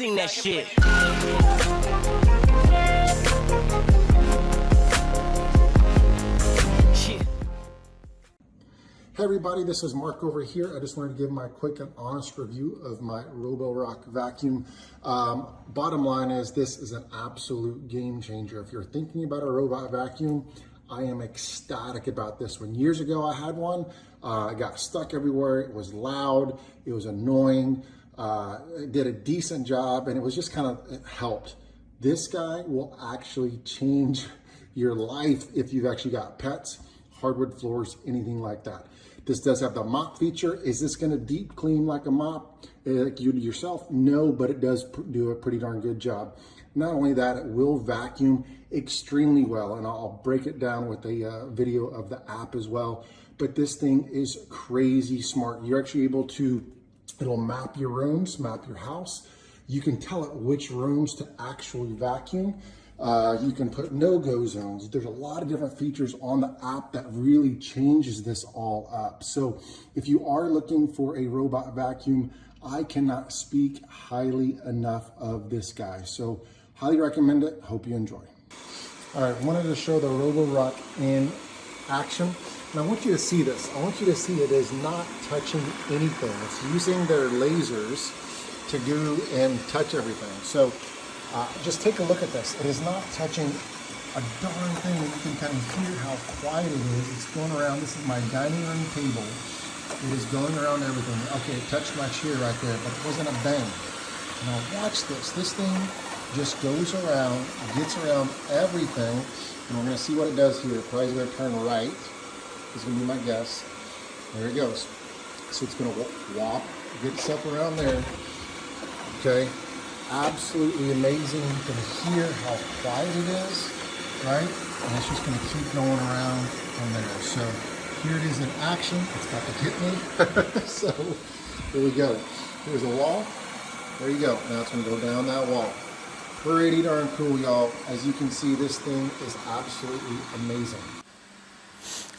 Sing that shit. Hey everybody, this is Mark over here. I just wanted to give my quick and honest review of my roborock vacuum. Bottom line is this is an absolute game changer. If you're thinking about a robot vacuum, I am ecstatic about this one. Years ago I had one. It got stuck everywhere. It was loud. It was annoying. It did a decent job and it was just it helped. This guy will actually change your life if you've actually got pets, hardwood floors, anything like that. This does have the mop feature. Is this gonna deep clean like a mop, like you do yourself? No, but it does do a pretty darn good job. Not only that, it will vacuum extremely well, and I'll break it down with a video of the app as well. But this thing is crazy smart. You're actually able to, it'll map your rooms, map your house. You can tell it which rooms to actually vacuum. You can put no-go zones. There's a lot of different features on the app that really changes this all up. So if you are looking for a robot vacuum, I cannot speak highly enough of this guy. So highly recommend it. Hope you enjoy. All right, wanted to show the roborock in action. And I want you to see this. I want you to see it is not touching anything. It's using their lasers to go and touch everything. So just take a look at this. It is not touching a darn thing. You can kind of hear how quiet it is. It's going around. This is my dining room table. It is going around everything. Okay, it touched my chair right there, but it wasn't a bang. Now watch this. This thing just goes around, gets around everything. And we're going to see what it does here. Probably going to turn right. This is going to be my guess. There it goes. So it's going to whop, get itself around there. Okay. Absolutely amazing. You can hear how quiet it is, right? And it's just going to keep going around from there. So here it is in action. It's about to hit me. So here we go. Here's a wall. There you go. Now it's going to go down that wall. Pretty darn cool, y'all. As you can see, this thing is absolutely amazing.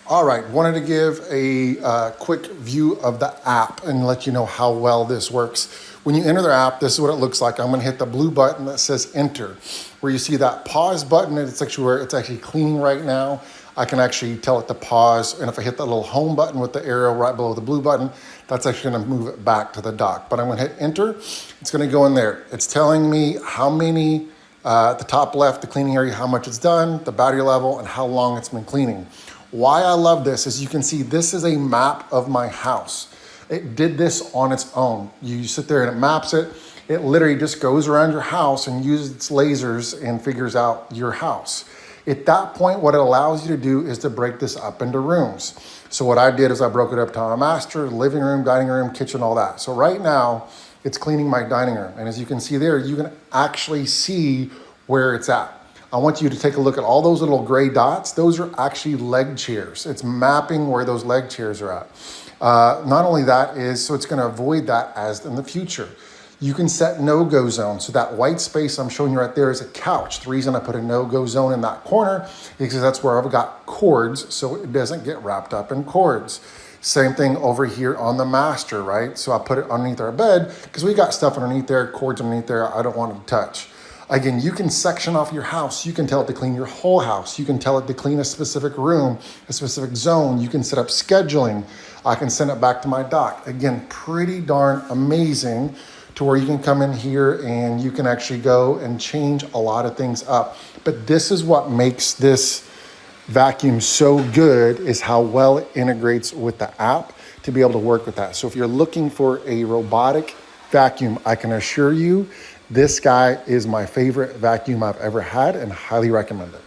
All right, wanted to give a quick view of the app and let you know how well this works. When you enter the app, this is what it looks like. I'm gonna hit the blue button that says enter. Where you see that pause button, it's actually where it's actually cleaning right now. I can actually tell it to pause, and if I hit that little home button with the arrow right below the blue button, that's actually gonna move it back to the dock. But I'm gonna hit enter, it's gonna go in there. It's telling me how many, at the top left, the cleaning area, how much it's done, the battery level, and how long it's been cleaning. Why I love this is you can see this is a map of my house. It did this on its own. You sit there and it maps it. It literally just goes around your house and uses its lasers and figures out your house. At that point, what it allows you to do is to break this up into rooms. So what I did is I broke it up to my master, living room, dining room, kitchen, all that. So right now, it's cleaning my dining room. And as you can see there, you can actually see where it's at. I want you to take a look at all those little gray dots. Those are actually leg chairs. It's mapping where those leg chairs are at. Not only that is, so it's gonna avoid that as in the future. You can set no-go zone. So that white space I'm showing you right there is a couch. The reason I put a no-go zone in that corner is because that's where I've got cords so it doesn't get wrapped up in cords. Same thing over here on the master, right? So I put it underneath our bed because we got stuff underneath there, cords underneath there I don't want it to touch. Again, you can section off your house. You can tell it to clean your whole house. You can tell it to clean a specific room, a specific zone. You can set up scheduling. I can send it back to my dock. Again, pretty darn amazing to where you can come in here and you can actually go and change a lot of things up. But this is what makes this vacuum so good is how well it integrates with the app to be able to work with that. So if you're looking for a robotic vacuum, I can assure you this guy is my favorite vacuum I've ever had and highly recommend it.